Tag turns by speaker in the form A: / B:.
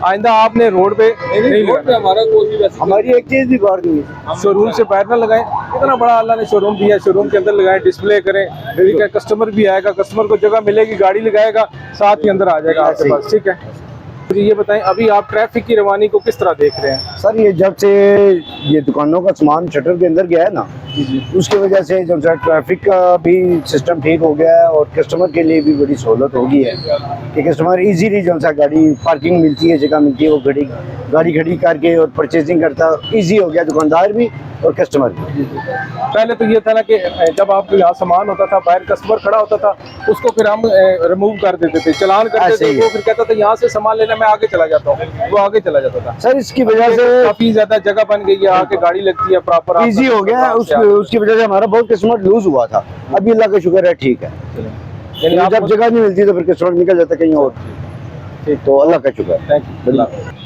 A: आइंदा आपने रोड पे नहीं लगाना।
B: हमारा कोई भी वैसे
C: हमारी एक चीज भी गौर नहीं है।
A: शोरूम से बाहर ना लगाएं। इतना बड़ा अल्लाह ने शोरूम दिया है, शोरूम के अंदर लगाएं, डिस्प्ले करें, ठीक है। कस्टमर भी आएगा, कस्टमर को जगह मिलेगी, गाड़ी लगाएगा, साथ ही अंदर आ जाएगा आपके पास, ठीक है। तो ये बताएं, अभी आप ट्रैफिक की रवानी को किस तरह देख रहे हैं?
C: सर ये जब से ये दुकानों का सामान शटर के अंदर गया है ना, उसकी वजह से जो है ट्रैफिक का भी सिस्टम ठीक हो गया है और कस्टमर के लिए भी बड़ी सहूलत हो गई है कि कस्टमर इजीली जो सा गाड़ी पार्किंग मिलती है, जगह मिलती है, वो गाड़ी खड़ी करके और परचेजिंग करता इजी हो गया, दुकानदार भी और कस्टमर भी।
A: पहले तो ये था ना कि जब आपके यहाँ सामान होता था, बाहर कस्टमर खड़ा होता था, उसको फिर हम रिमूव कर देते थे, चलान करते थे, वो फिर कहता था यहाँ से सामान लेना, मैं आगे चला जाता हूँ, वो आगे चला जाता था।
C: सर इसकी वजह से
A: काफी ज्यादा जगह बन गई है, आके गाड़ी लगती है, प्रॉपर
C: इजी हो गया है, उसकी वजह से हमारा बहुत कस्टमर लूज हुआ था। अभी अल्लाह का शुक्र है ठीक है,
A: यानी
C: जब जगह नहीं मिलती तो फिर कस्टमर निकल जाता कहीं और, तो अल्लाह का शुक्र है।
A: Thank you.